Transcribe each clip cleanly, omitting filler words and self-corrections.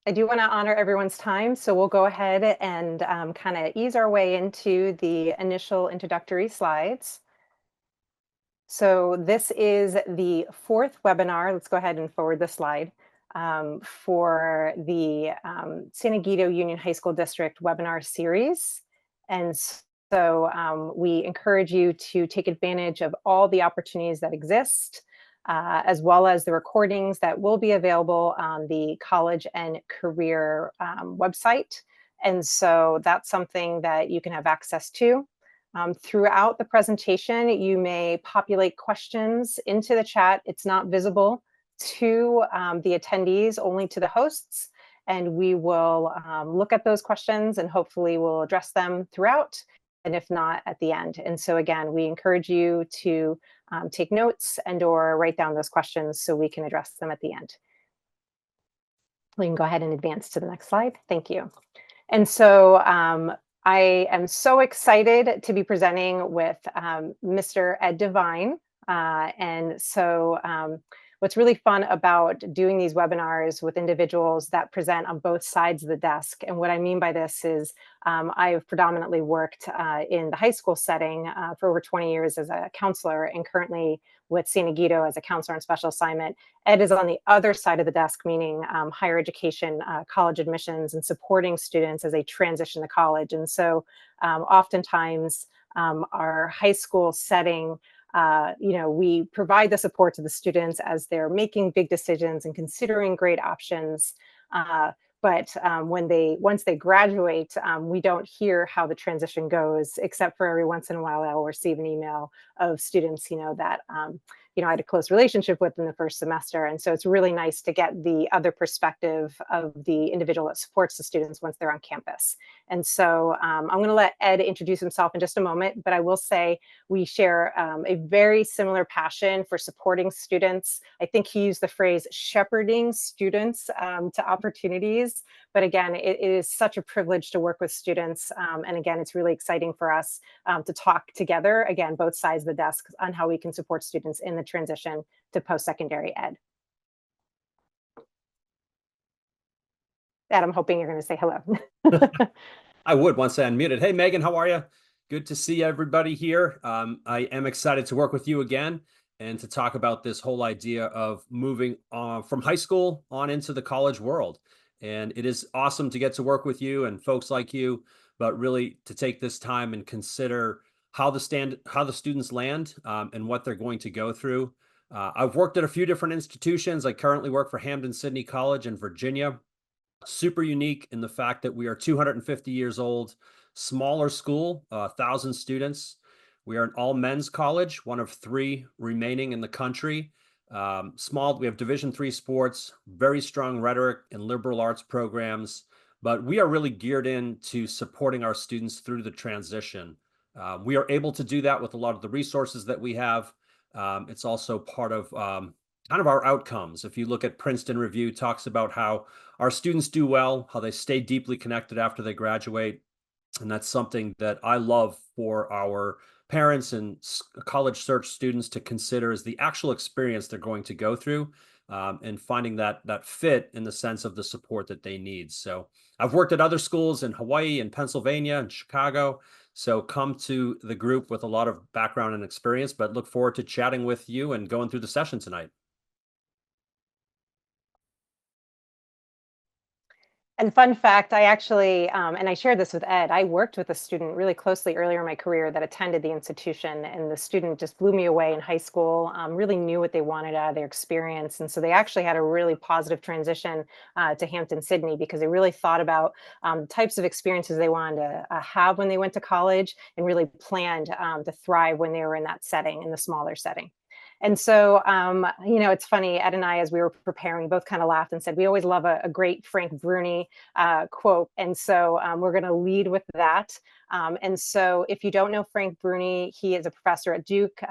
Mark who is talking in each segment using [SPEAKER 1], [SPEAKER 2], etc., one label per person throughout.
[SPEAKER 1] I do want to honor everyone's time, so we'll go ahead and kind of ease our way into the initial introductory slides. So this is the fourth webinar. Let's go ahead and forward the slide for the San Isidro Union High School District webinar series. And so we encourage you to take advantage of all the opportunities that exist, as well as the recordings that will be available on the college and career website. And so that's something that you can have access to. Throughout the presentation, you may populate questions into the chat. It's not visible to the attendees, only to the hosts. And we will look at those questions and hopefully we'll address them throughout, and if not, at the end. And so again, we encourage you to take notes and or write down those questions so we can address them at the end. We can go ahead and advance to the next slide. Thank you. And so I am so excited to be presenting with Mr. Ed Devine. And so what's really fun about doing these webinars with individuals that present on both sides of the desk. And what I mean by this is I've predominantly worked in the high school setting for over 20 years as a counselor, and currently with San Isidro as a counselor on special assignment. Ed is on the other side of the desk, meaning higher education, college admissions, and supporting students as they transition to college. And so oftentimes our high school setting, we provide the support to the students as they're making big decisions and considering great options. But once they graduate, we don't hear how the transition goes, except for every once in a while I'll receive an email of students, that I had a close relationship with in the first semester. And so it's really nice to get the other perspective of the individual that supports the students once they're on campus. And so I'm going to let Ed introduce himself in just a moment, but I will say we share a very similar passion for supporting students. I think he used the phrase shepherding students to opportunities. But again, it is such a privilege to work with students. And again, it's really exciting for us to talk together, again, both sides of the desk, on how we can support students in the transition to post-secondary ed. Ed, I'm hoping you're going to say hello.
[SPEAKER 2] I would once I unmuted. Hey, Megan, how are you? Good to see everybody here. I am excited to work with you again and to talk about this whole idea of moving from high school on into the college world. And it is awesome to get to work with you and folks like you, but really to take this time and consider how the students land and what they're going to go through. I've worked at a few different institutions. I currently work for Hampden-Sydney College in Virginia. Super unique in the fact that we are 250 years old, smaller school, 1,000 students. We are an all men's college, one of 3 remaining in the country. Small, we have Division III sports, very strong rhetoric and liberal arts programs, but we are really geared into supporting our students through the transition. We are able to do that with a lot of the resources that we have. It's also part of kind of our outcomes. If you look at Princeton Review, talks about how our students do well, how they stay deeply connected after they graduate. And that's something that I love for our parents and college search students to consider as the actual experience they're going to go through, and finding that fit in the sense of the support that they need. So I've worked at other schools in Hawaii and Pennsylvania and Chicago. So come to the group with a lot of background and experience, but look forward to chatting with you and going through the session tonight.
[SPEAKER 1] And fun fact, I actually, and I shared this with Ed, I worked with a student really closely earlier in my career that attended the institution, and the student just blew me away in high school, really knew what they wanted out of their experience. And so they actually had a really positive transition to Hampden-Sydney because they really thought about types of experiences they wanted to have when they went to college, and really planned to thrive when they were in that setting, in the smaller setting. And so, it's funny, Ed and I, as we were preparing, both kind of laughed and said, we always love a great Frank Bruni quote. And so we're going to lead with that. And so if you don't know Frank Bruni, he is a professor at Duke.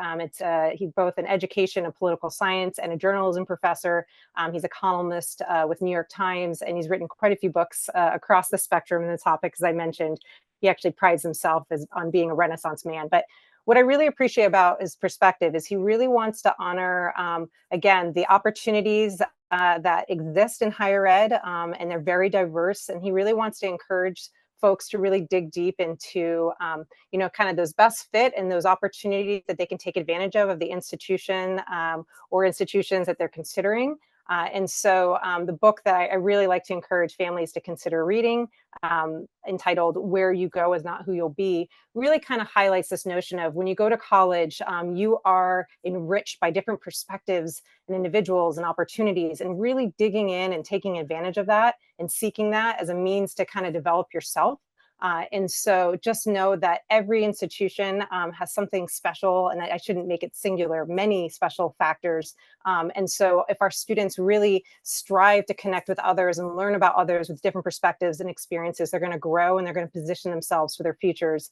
[SPEAKER 1] He's both an education and political science and a journalism professor. He's a columnist with New York Times, and he's written quite a few books across the spectrum in the topics I mentioned. He actually prides himself on being a Renaissance man. But what I really appreciate about his perspective is he really wants to honor, again, the opportunities that exist in higher ed, and they're very diverse. And he really wants to encourage folks to really dig deep into, kind of those best fit and those opportunities that they can take advantage of the institution or institutions that they're considering. And so the book that I really like to encourage families to consider reading, entitled Where You Go Is Not Who You'll Be, really kind of highlights this notion of when you go to college, you are enriched by different perspectives and individuals and opportunities, and really digging in and taking advantage of that and seeking that as a means to kind of develop yourself. And so just know that every institution has something special, and I shouldn't make it singular, many special factors. And so if our students really strive to connect with others and learn about others with different perspectives and experiences, they're going to grow and they're going to position themselves for their futures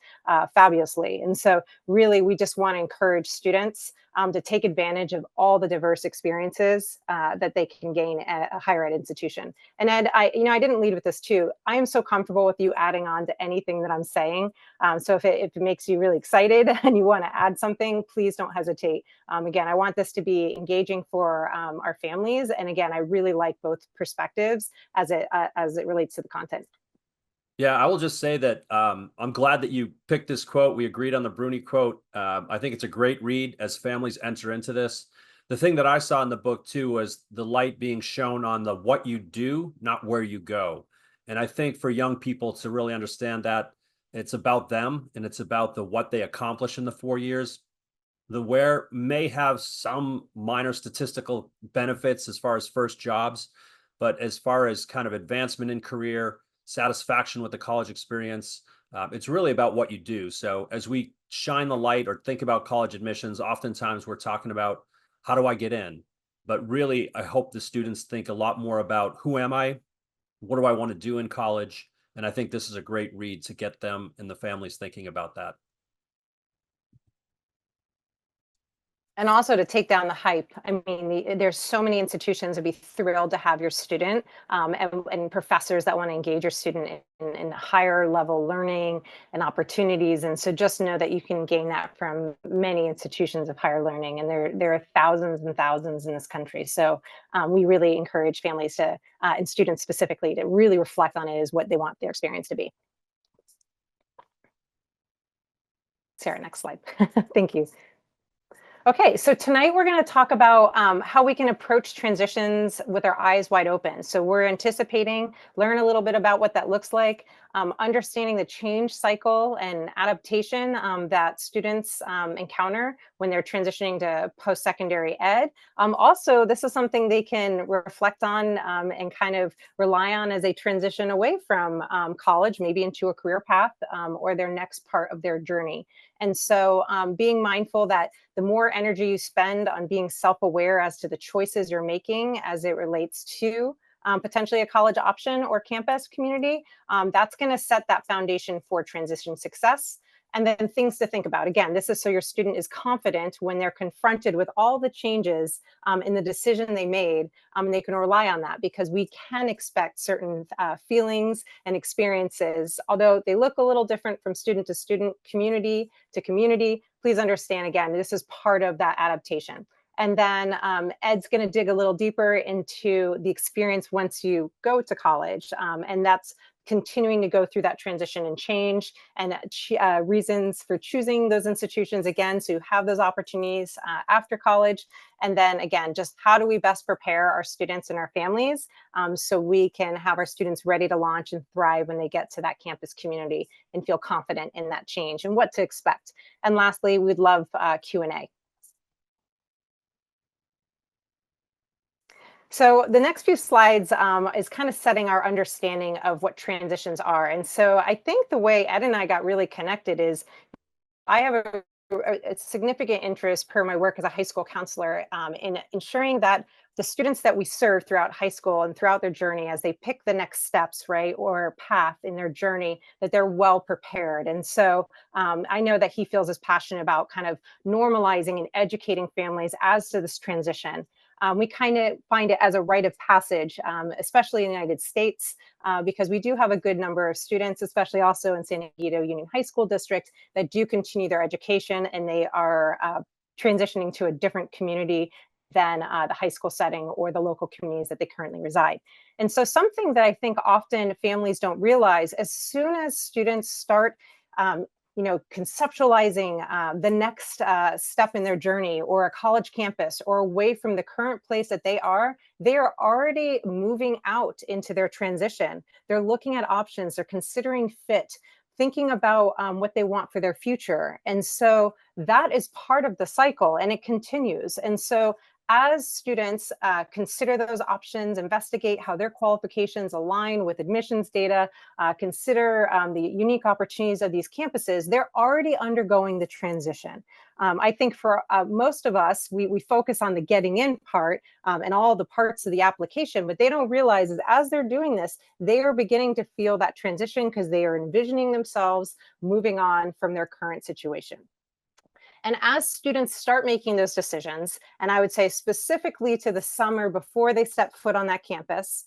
[SPEAKER 1] fabulously. And so really, we just want to encourage students to take advantage of all the diverse experiences that they can gain at a higher ed institution. And Ed, I didn't lead with this too. I am so comfortable with you adding on to anything that I'm saying. So if it makes you really excited and you want to add something, please don't hesitate. Again, I want this to be engaging for our families. And again, I really like both perspectives as it relates to the content.
[SPEAKER 2] Yeah, I will just say that I'm glad that you picked this quote. We agreed on the Bruni quote. I think it's a great read as families enter into this. The thing that I saw in the book too was the light being shown on the what you do, not where you go. And I think for young people to really understand that it's about them and it's about the what they accomplish in the 4 years. The where may have some minor statistical benefits as far as first jobs, but as far as kind of advancement in career, satisfaction with the college experience, it's really about what you do. So as we shine the light or think about college admissions, oftentimes we're talking about how do I get in? But really, I hope the students think a lot more about who am I? What do I want to do in college? And I think this is a great read to get them and the families thinking about that.
[SPEAKER 1] And also to take down the hype. I mean, there's so many institutions would be thrilled to have your student, and professors that want to engage your student in higher level learning and opportunities. And so just know that you can gain that from many institutions of higher learning. And there are thousands and thousands in this country. So we really encourage families to, and students specifically, to really reflect on it as what they want their experience to be. Sarah, next slide. Thank you. Okay, so tonight we're going to talk about how we can approach transitions with our eyes wide open. So we're anticipating, learn a little bit about what that looks like, understanding the change cycle and adaptation that students encounter when they're transitioning to post-secondary ed. Also, this is something they can reflect on and kind of rely on as they transition away from college, maybe into a career path or their next part of their journey. And so being mindful that the more energy you spend on being self-aware as to the choices you're making as it relates to potentially a college option or campus community, that's going to set that foundation for transition success. And then things to think about. Again, this is so your student is confident when they're confronted with all the changes in the decision they made, and they can rely on that, because we can expect certain feelings and experiences, although they look a little different from student to student, community to community. Please understand, again, this is part of that adaptation. And then Ed's going to dig a little deeper into the experience once you go to college. And that's continuing to go through that transition and change, and reasons for choosing those institutions, again, so you have those opportunities after college. And then again, just how do we best prepare our students and our families so we can have our students ready to launch and thrive when they get to that campus community and feel confident in that change and what to expect. And lastly, we'd love Q&A. So the next few slides is kind of setting our understanding of what transitions are. And so I think the way Ed and I got really connected is I have a significant interest, per my work as a high school counselor, in ensuring that the students that we serve throughout high school and throughout their journey, as they pick the next steps, right, or path in their journey, that they're well prepared. And so I know that he feels as passionate about kind of normalizing and educating families as to this transition. we kind of find it as a rite of passage, especially in the United States, because we do have a good number of students, especially also in San Diego Union High School District, that do continue their education, and they are transitioning to a different community than the high school setting or the local communities that they currently reside. And so something that I think often families don't realize, as soon as students start conceptualizing the next step in their journey, or a college campus, or away from the current place that they are already moving out into their transition. They're looking at options, they're considering fit, thinking about what they want for their future. And so that is part of the cycle, and it continues. And so as students consider those options, investigate how their qualifications align with admissions data, consider the unique opportunities of these campuses, they're already undergoing the transition. I think for most of us, we focus on the getting in part and all the parts of the application, but they don't realize is as they're doing this, they are beginning to feel that transition because they are envisioning themselves moving on from their current situation. And as students start making those decisions, and I would say specifically to the summer before they step foot on that campus,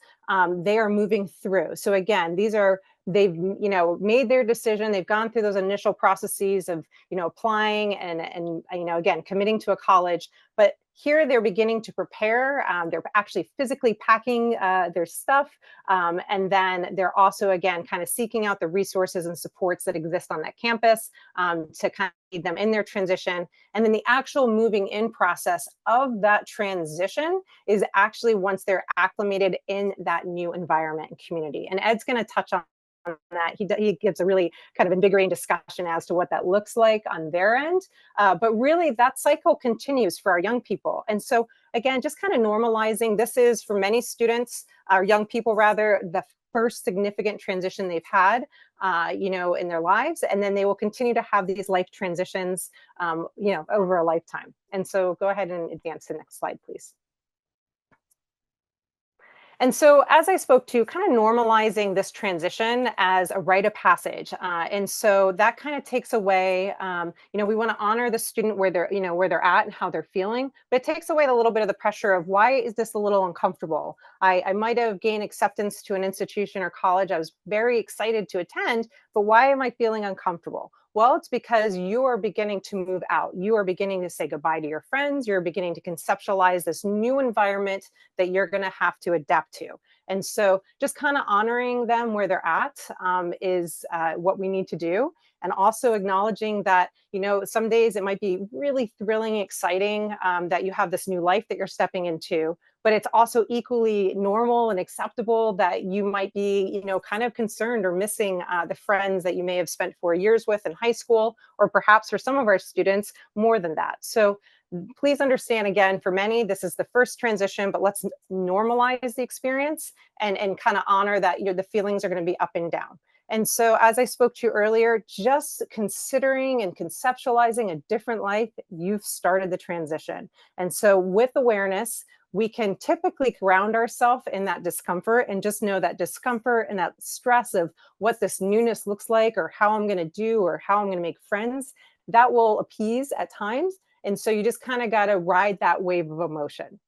[SPEAKER 1] they are moving through. So again, they've made their decision. They've gone through those initial processes of applying and again committing to a college. But here they're beginning to prepare. They're actually physically packing their stuff, and then they're also again kind of seeking out the resources and supports that exist on that campus to kind of lead them in their transition. And then the actual moving in process of that transition is actually once they're acclimated in that new environment and community. And Ed's going to touch on that. He gives a really kind of invigorating discussion as to what that looks like on their end. But really that cycle continues for our young people. And so again, just kind of normalizing, this is for many students, our young people rather, the first significant transition they've had, in their lives. And then they will continue to have these life transitions, over a lifetime. And so go ahead and advance to the next slide, please. And so as I spoke to, kind of normalizing this transition as a rite of passage. And so that kind of takes away, we want to honor the student where they're at and how they're feeling, but it takes away a little bit of the pressure of why is this a little uncomfortable? I might have gained acceptance to an institution or college I was very excited to attend, but why am I feeling uncomfortable? Well, it's because you are beginning to move out. You are beginning to say goodbye to your friends. You're beginning to conceptualize this new environment that you're going to have to adapt to. And so just kind of honoring them where they're at is what we need to do. And also acknowledging that, some days it might be really thrilling, exciting that you have this new life that you're stepping into. But it's also equally normal and acceptable that you might be, kind of concerned or missing the friends that you may have spent 4 years with in high school, or perhaps for some of our students, more than that. So please understand, again, for many, this is the first transition, but let's normalize the experience and kind of honor that the feelings are going to be up and down. And so as I spoke to you earlier, just considering and conceptualizing a different life, you've started the transition. And so with awareness, we can typically ground ourselves in that discomfort and just know that discomfort and that stress of what this newness looks like, or how I'm going to do, or how I'm going to make friends, that will appease at times. And so you just kind of got to ride that wave of emotion.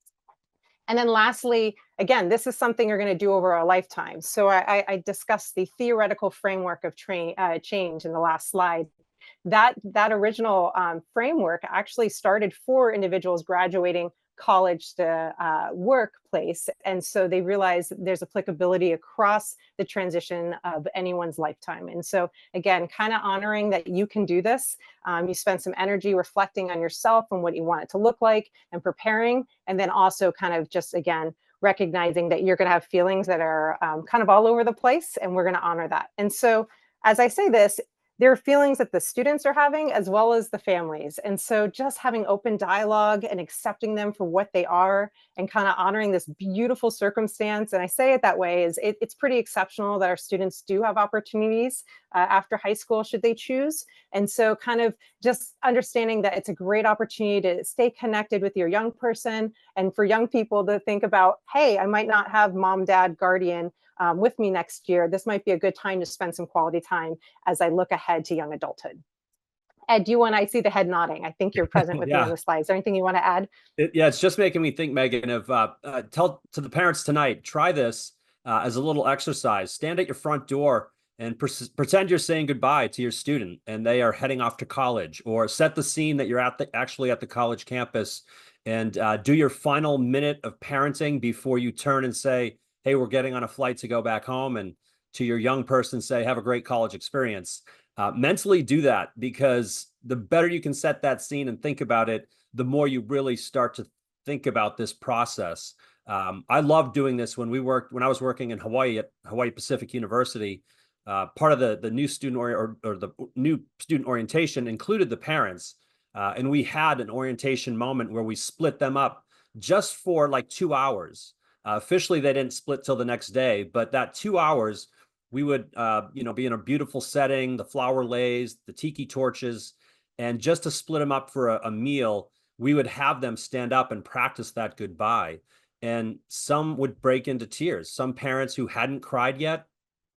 [SPEAKER 1] And then lastly, again, this is something you're going to do over a lifetime. So I discussed the theoretical framework of change in the last slide. That original framework actually started for individuals graduating college to workplace. And so they realize there's applicability across the transition of anyone's lifetime. And so again, kind of honoring that you can do this. You spend some energy reflecting on yourself and what you want it to look like and preparing. And then also kind of just, again, recognizing that you're going to have feelings that are kind of all over the place, and we're going to honor that. And so as I say this, there are feelings that the students are having as well as the families. And so just having open dialogue and accepting them for what they are and kind of honoring this beautiful circumstance. And I say it that way is it's pretty exceptional that our students do have opportunities after high school should they choose. And so kind of just understanding that it's a great opportunity to stay connected with your young person, and for young people to think about, hey, I might not have mom, dad, guardian with me next year. This might be a good time to spend some quality time as I look ahead to young adulthood. Ed, I see the head nodding. I think you're present with me on
[SPEAKER 2] Yeah.
[SPEAKER 1] the slide. Is there anything you want to add?
[SPEAKER 2] Yeah, it's just making me think, Megan, of tell to the parents tonight, try this as a little exercise. Stand at your front door and pretend you're saying goodbye to your student and they are heading off to college, or set the scene that you're actually at the college campus, and do your final minute of parenting before you turn and say, hey, we're getting on a flight to go back home. And to your young person, say, have a great college experience. Mentally do that, because the better you can set that scene and think about it, the more you really start to think about this process. I love doing this when I was working in Hawaii at Hawaii Pacific University. Part of the new student or the new student orientation included the parents, and we had an orientation moment where we split them up just for like 2 hours. Officially, they didn't split till the next day, but that 2 hours we would be in a beautiful setting, the flower lays, the tiki torches, and just to split them up for a meal, we would have them stand up and practice that goodbye. And some would break into tears. Some parents who hadn't cried yet,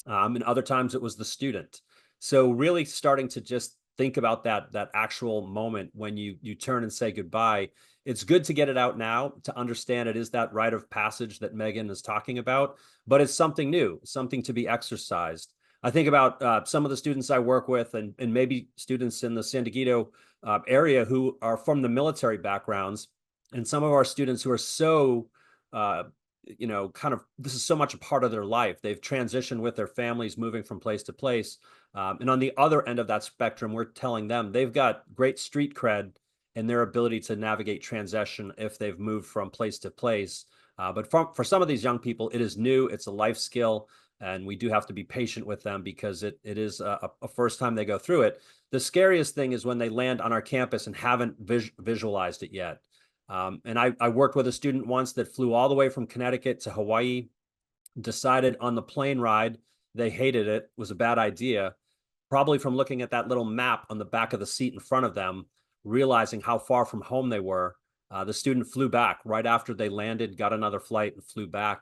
[SPEAKER 2] and other times it was the student. So really starting to just think about that actual moment when you turn and say goodbye. It's good to get it out now, to understand it is that rite of passage that Megan is talking about, but it's something new, something to be exercised. I think about some of the students I work with, and maybe students in the San Diego area who are from the military backgrounds, and some of our students who are so uh, kind of, this is so much a part of their life. They've transitioned with their families, moving from place to place. And on the other end of that spectrum, we're telling them they've got great street cred in their ability to navigate transition if they've moved from place to place. But for some of these young people, it is new, it's a life skill, and we do have to be patient with them because it is a first time they go through it. The scariest thing is when they land on our campus and haven't visualized it yet. And I worked with a student once that flew all the way from Connecticut to Hawaii, decided on the plane ride they hated it, was a bad idea, probably from looking at that little map on the back of the seat in front of them, realizing how far from home they were. The student flew back right after they landed, got another flight, and flew back.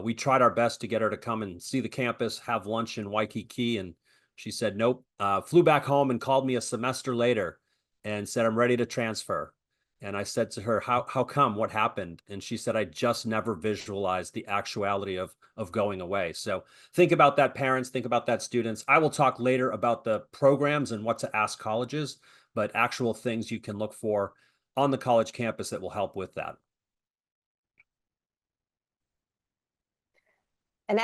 [SPEAKER 2] We tried our best to get her to come and see the campus, have lunch in Waikiki, and she said nope. Flew back home and called me a semester later and said, I'm ready to transfer. And I said to her, how come? What happened? And she said, I just never visualized the actuality of going away. So think about that, parents, think about that, students. I will talk later about the programs and what to ask colleges, but actual things you can look for on the college campus that will help with that.
[SPEAKER 1] And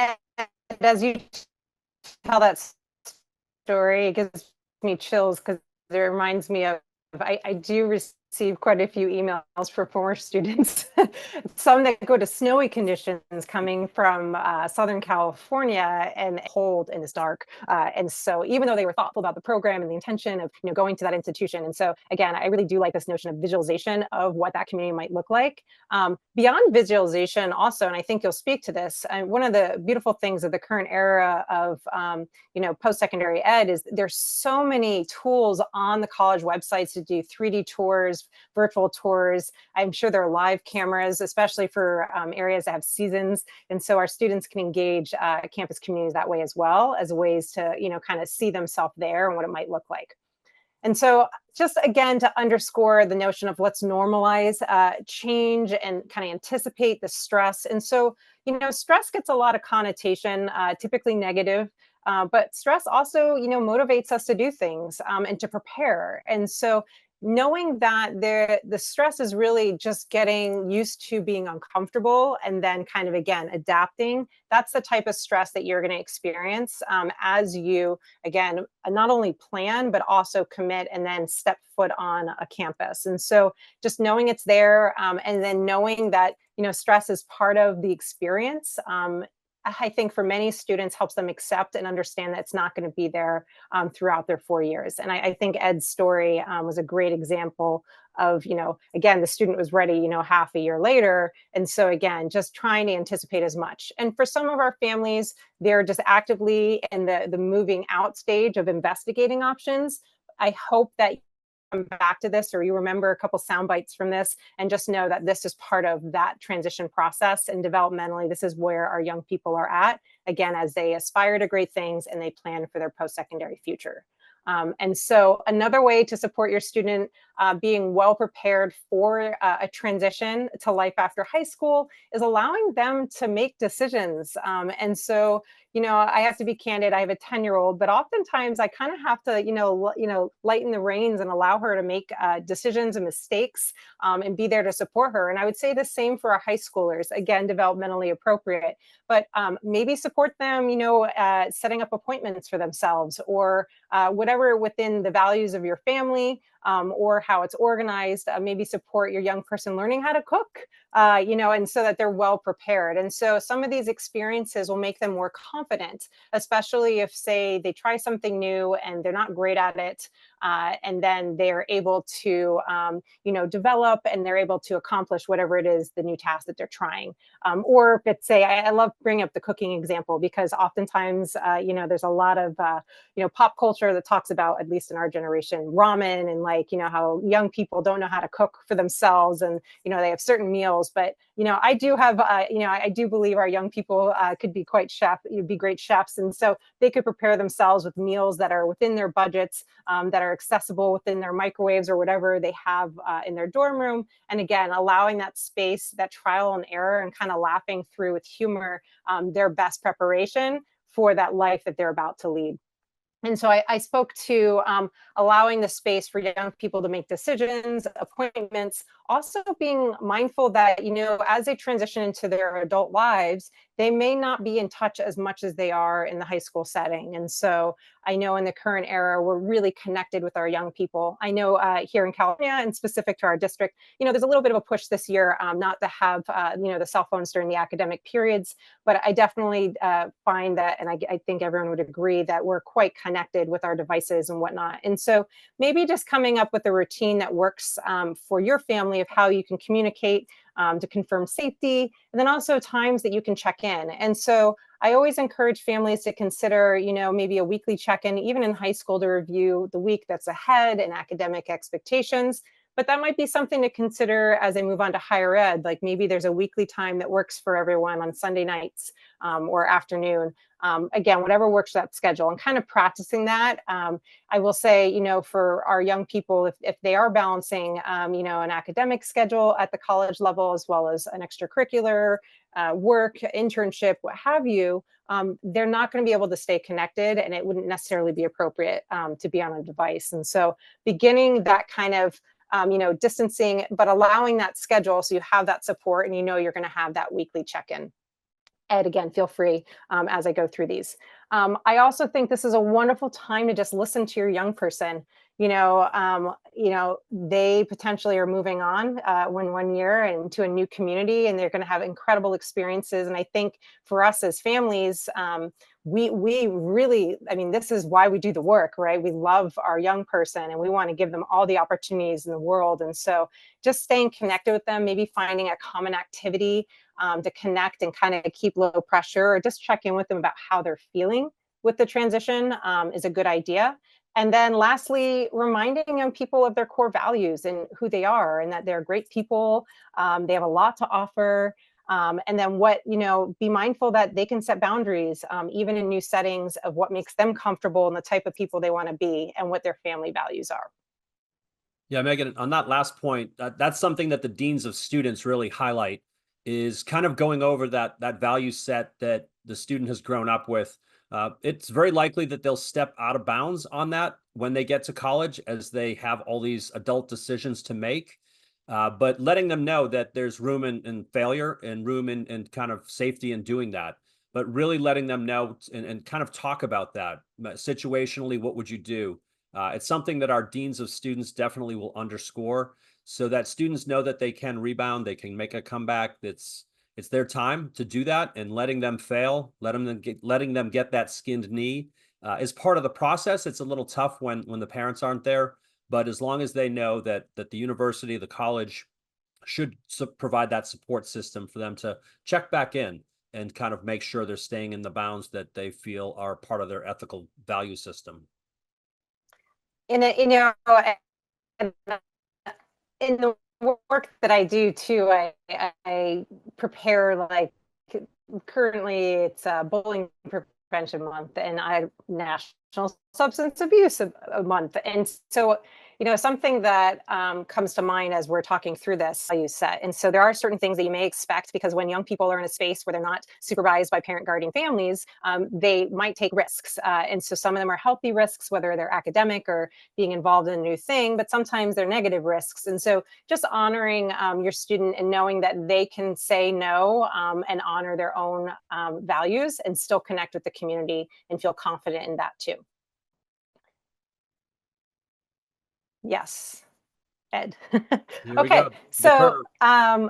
[SPEAKER 1] as you tell that story, it gives me chills because it reminds me of I do receive quite a few emails from former students, some that go to snowy conditions coming from Southern California and cold and it's dark. And so even though they were thoughtful about the program and the intention of going to that institution. And so again, I really do like this notion of visualization of what that community might look like. Beyond visualization also, and I think you'll speak to this, one of the beautiful things of the current era of post-secondary ed is there's so many tools on the college websites to do 3D tours, virtual tours. I'm sure there are live cameras, especially for areas that have seasons. And so our students can engage campus communities that way as well, as ways to, kind of see themselves there and what it might look like. And so just again, to underscore the notion of let's normalize change and kind of anticipate the stress. And so, stress gets a lot of connotation, typically negative. But stress also, motivates us to do things and to prepare. And so knowing that the stress is really just getting used to being uncomfortable and then kind of, again, adapting, that's the type of stress that you're going to experience as you, again, not only plan, but also commit and then step foot on a campus. And so just knowing it's there and then knowing that, stress is part of the experience. I think for many students helps them accept and understand that it's not going to be there throughout their 4 years. And I think Ed's story was a great example of, again, the student was ready, half a year later. And so again, just trying to anticipate as much. And for some of our families, they're just actively in the moving out stage of investigating options. I hope that come back to this or you remember a couple sound bites from this and just know that this is part of that transition process, and developmentally this is where our young people are at, again, as they aspire to great things and they plan for their post-secondary future. And so another way to support your student being well prepared for a transition to life after high school is allowing them to make decisions. And so, I have to be candid. I have a 10-year-old, but oftentimes I kind of have to, lighten the reins and allow her to make decisions and mistakes, and be there to support her. And I would say the same for our high schoolers. Again, developmentally appropriate, but maybe support them, setting up appointments for themselves, or whatever within the values of your family, or how it's organized. Maybe support your young person learning how to cook, and so that they're well prepared. And so some of these experiences will make them more confident, especially if, say, they try something new and they're not great at it, and then they're able to, develop, and they're able to accomplish whatever it is, the new task that they're trying. Or if it's, say, I love bringing up the cooking example, because oftentimes, there's a lot of, pop culture that talks about, at least in our generation, ramen, and how young people don't know how to cook for themselves, and they have certain meals. But I do have, I do believe our young people could be be great chefs, and so they could prepare themselves with meals that are within their budgets, that are accessible within their microwaves or whatever they have in their dorm room. And again, allowing that space, that trial and error, and kind of laughing through with humor their best preparation for that life that they're about to lead. And so I spoke to allowing the space for young people to make decisions, appointments, also being mindful that, as they transition into their adult lives, they may not be in touch as much as they are in the high school setting. And so I know in the current era, we're really connected with our young people. I know here in California, and specific to our district, there's a little bit of a push this year not to have, the cell phones during the academic periods. But I definitely find that, and I think everyone would agree, that we're quite connected with our devices and whatnot. And so maybe just coming up with a routine that works for your family of how you can communicate to confirm safety, and then also times that you can check in. And so I always encourage families to consider, maybe a weekly check-in, even in high school, to review the week that's ahead and academic expectations. But that might be something to consider as they move on to higher ed. Like maybe there's a weekly time that works for everyone on Sunday nights or afternoon. Again, whatever works that schedule, and kind of practicing that. I will say, for our young people, if they are balancing, an academic schedule at the college level, as well as an extracurricular, work, internship, what have you, they're not going to be able to stay connected, and it wouldn't necessarily be appropriate to be on a device. And so beginning that kind of distancing, but allowing that schedule so you have that support, and you're going to have that weekly check-in. Ed, again, feel free as I go through these. I also think this is a wonderful time to just listen to your young person. They potentially are moving on when 1 year into a new community, and they're going to have incredible experiences. And I think for us as families, we really, this is why we do the work, right? We love our young person, and we want to give them all the opportunities in the world. And so just staying connected with them, maybe finding a common activity to connect and kind of keep low pressure, or just check in with them about how they're feeling with the transition is a good idea. And then lastly, reminding young people of their core values and who they are, and that they're great people. They have a lot to offer. And then be mindful that they can set boundaries, even in new settings, of what makes them comfortable and the type of people they want to be, and what their family values are.
[SPEAKER 2] Yeah, Megan, on that last point, that's something that the deans of students really highlight, is kind of going over that value set that the student has grown up with. It's very likely that they'll step out of bounds on that when they get to college, as they have all these adult decisions to make. But letting them know that there's room in failure, and room in kind of safety in doing that. But really letting them know, and kind of talk about that situationally. What would you do? It's something that our deans of students definitely will underscore, so that students know that they can rebound, they can make a comeback. It's their time to do that, and letting them fail, letting them get that skinned knee is part of the process. It's a little tough when the parents aren't there, but as long as they know that the university, the college, should provide that support system for them to check back in and kind of make sure they're staying in the bounds that they feel are part of their ethical value system.
[SPEAKER 1] In in the work that I do too, I prepare, like, currently it's bowling Prevention Month and National Substance Abuse Month. And so, something that comes to mind as we're talking through this value set. And so there are certain things that you may expect, because when young people are in a space where they're not supervised by parent guardian families, they might take risks. And so some of them are healthy risks, whether they're academic or being involved in a new thing, but sometimes they're negative risks. And so just honoring your student and knowing that they can say no and honor their own values and still connect with the community and feel confident in that too. Yes, Ed.
[SPEAKER 2] Here we
[SPEAKER 1] Okay,
[SPEAKER 2] go. The
[SPEAKER 1] so
[SPEAKER 2] curve.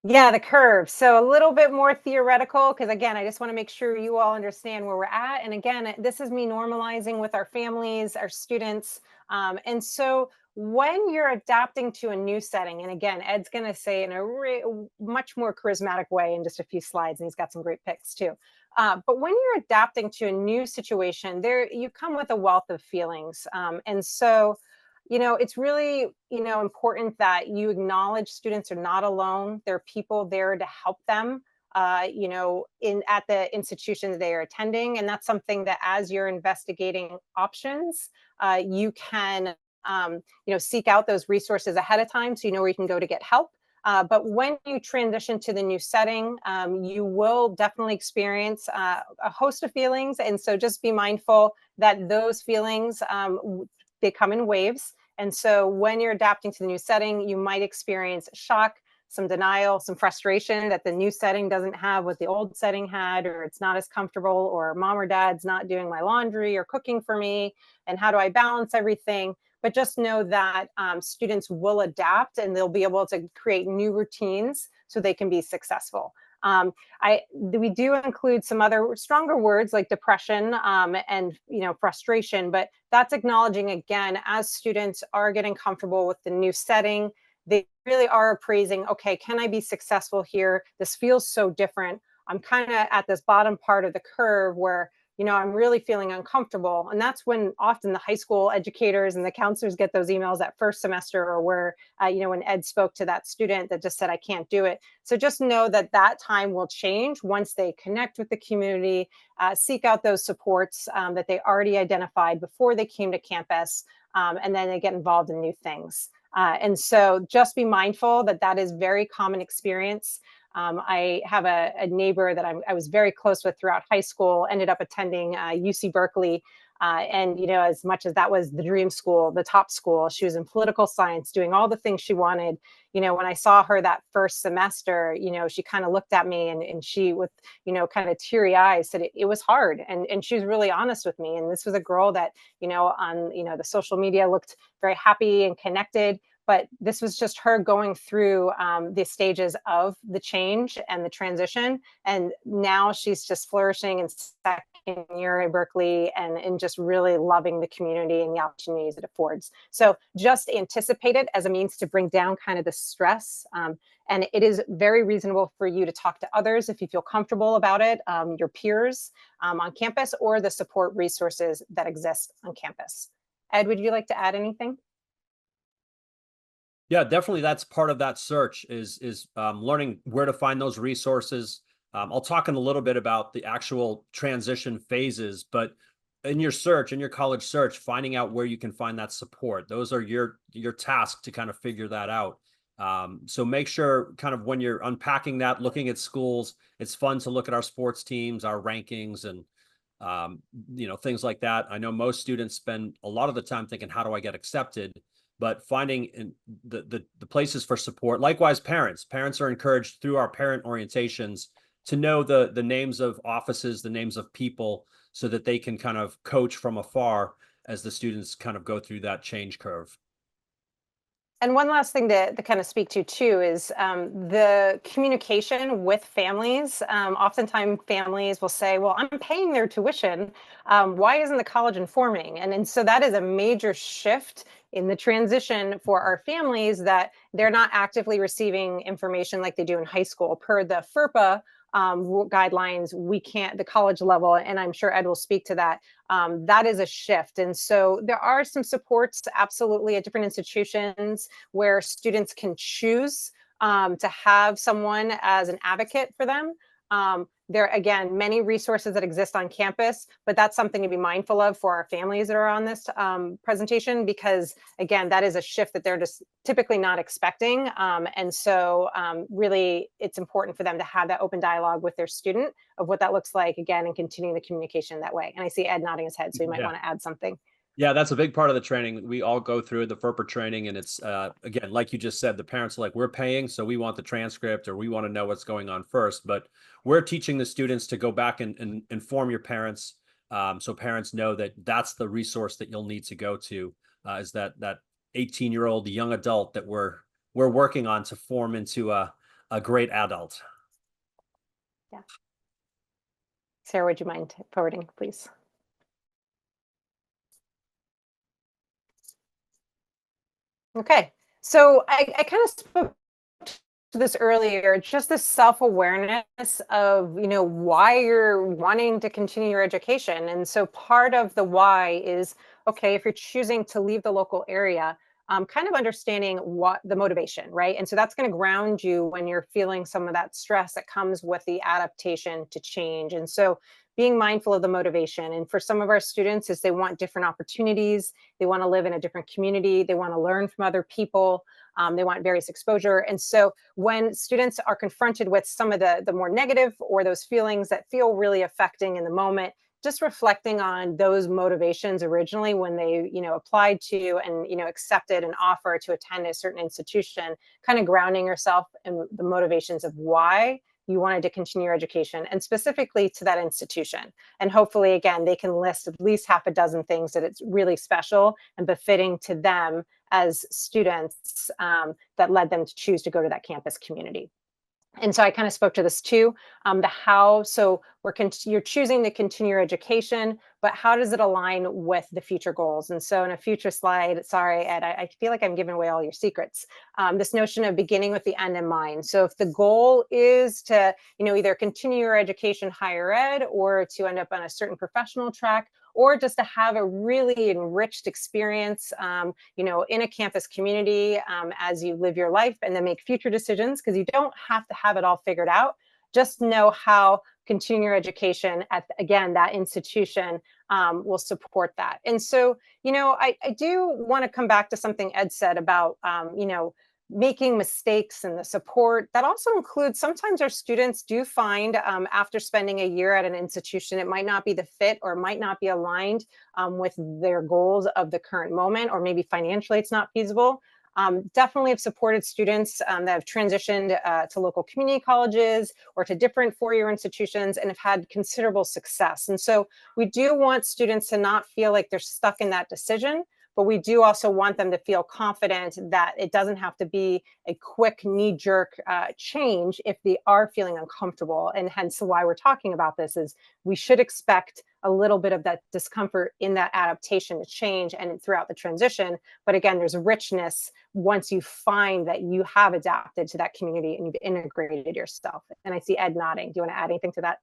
[SPEAKER 1] yeah, the curve. So a little bit more theoretical, because again, I just want to make sure you all understand where we're at. And again, this is me normalizing with our families, our students. And so when you're adapting to a new setting, and again, Ed's going to say in a much more charismatic way in just a few slides, and he's got some great picks too. But when you're adapting to a new situation, you come with a wealth of feelings. And so it's really, important that you acknowledge students are not alone. There are people there to help them, at the institutions they are attending. And that's something that as you're investigating options, you can, seek out those resources ahead of time so you know where you can go to get help. But when you transition to the new setting, you will definitely experience a host of feelings. And so just be mindful that those feelings, they come in waves. And so when you're adapting to the new setting, you might experience shock, some denial, some frustration that the new setting doesn't have what the old setting had, or it's not as comfortable, or mom or dad's not doing my laundry or cooking for me. And how do I balance everything? But just know that students will adapt and they'll be able to create new routines so they can be successful. We do include some other stronger words like depression and frustration, but that's acknowledging, again, as students are getting comfortable with the new setting, they really are appraising, okay, can I be successful here? This feels so different. I'm kind of at this bottom part of the curve where I'm really feeling uncomfortable. And that's when often the high school educators and the counselors get those emails that first semester, or where, when Ed spoke to that student that just said, I can't do it. So just know that that time will change once they connect with the community, seek out those supports that they already identified before they came to campus, and then they get involved in new things. And so just be mindful that that is very common experience. I have a neighbor that I was very close with throughout high school, ended up attending UC Berkeley. And, as much as that was the dream school, the top school, she was in political science, doing all the things she wanted. When I saw her that first semester, she kind of looked at me and she, with, kind of teary eyes, said it was hard. And she was really honest with me. And this was a girl that, on, the social media looked very happy and connected. But this was just her going through the stages of the change and the transition. And now she's just flourishing in second year at Berkeley and just really loving the community and the opportunities it affords. So just anticipate it as a means to bring down kind of the stress. And it is very reasonable for you to talk to others if you feel comfortable about it, your peers on campus, or the support resources that exist on campus. Ed, would you like to add anything?
[SPEAKER 2] Yeah, definitely. That's part of that search is learning where to find those resources. I'll talk in a little bit about the actual transition phases, but in your search, in your college search, finding out where you can find that support. Those are your task to kind of figure that out. So make sure, kind of when you're unpacking that, looking at schools, it's fun to look at our sports teams, our rankings, and things like that. I know most students spend a lot of the time thinking, how do I get accepted? But finding in the places for support. Likewise, parents are encouraged through our parent orientations to know the names of offices, the names of people, so that they can kind of coach from afar as the students kind of go through that change curve.
[SPEAKER 1] And one last thing to kind of speak to too is the communication with families. Oftentimes families will say, well, I'm paying their tuition. Why isn't the college informing? And so that is a major shift in the transition for our families, that they're not actively receiving information like they do in high school. Per the FERPA guidelines, we can't, the college level, and I'm sure Ed will speak to that, that is a shift. And so there are some supports absolutely at different institutions where students can choose to have someone as an advocate for them. there are, again, many resources that exist on campus, but that's something to be mindful of for our families that are on this presentation, because again, that is a shift that they're just typically not expecting. And so really, it's important for them to have that open dialogue with their student of what that looks like, again, and continuing the communication that way. And I see Ed nodding his head, so he might want to add something.
[SPEAKER 2] Yeah, that's a big part of the training. We all go through the FERPA training, and it's again, like you just said, the parents are like, we're paying, so we want the transcript, or we want to know what's going on first. But we're teaching the students to go back and inform your parents, so parents know that that's the resource that you'll need to go to, is that 18-year-old young adult that we're working on to form into a great adult.
[SPEAKER 1] Yeah. Sarah, would you mind forwarding, please? Okay, so I kind of spoke to this earlier, just this self-awareness of, why you're wanting to continue your education. And so part of the why is, okay, if you're choosing to leave the local area, kind of understanding what the motivation, right? And so that's going to ground you when you're feeling some of that stress that comes with the adaptation to change. And so being mindful of the motivation. And for some of our students is they want different opportunities. They want to live in a different community. They want to learn from other people. They want various exposure. And so when students are confronted with some of the more negative or those feelings that feel really affecting in the moment, just reflecting on those motivations originally when they, applied to and, accepted an offer to attend a certain institution, kind of grounding yourself in the motivations of why you wanted to continue your education and specifically to that institution. And hopefully, again, they can list at least half a dozen things that it's really special and befitting to them as students that led them to choose to go to that campus community. And so I kind of spoke to this too, the how. So you're choosing to continue your education, but how does it align with the future goals? And so in a future slide, sorry, Ed, I feel like I'm giving away all your secrets. This notion of beginning with the end in mind. So if the goal is to, either continue your education higher ed or to end up on a certain professional track, or just to have a really enriched experience, in a campus community as you live your life and then make future decisions, because you don't have to have it all figured out. Just know how continuing your education at, again, that institution will support that. And so, I do want to come back to something Ed said about, making mistakes and the support. That also includes sometimes our students do find after spending a year at an institution, it might not be the fit or might not be aligned with their goals of the current moment, or maybe financially it's not feasible. Definitely have supported students that have transitioned to local community colleges or to different four-year institutions and have had considerable success. And so we do want students to not feel like they're stuck in that decision, but we do also want them to feel confident that it doesn't have to be a quick knee-jerk change if they are feeling uncomfortable. And hence why we're talking about this is we should expect a little bit of that discomfort in that adaptation to change and throughout the transition. But again, there's richness once you find that you have adapted to that community and you've integrated yourself. And I see Ed nodding. Do you want to add anything to that?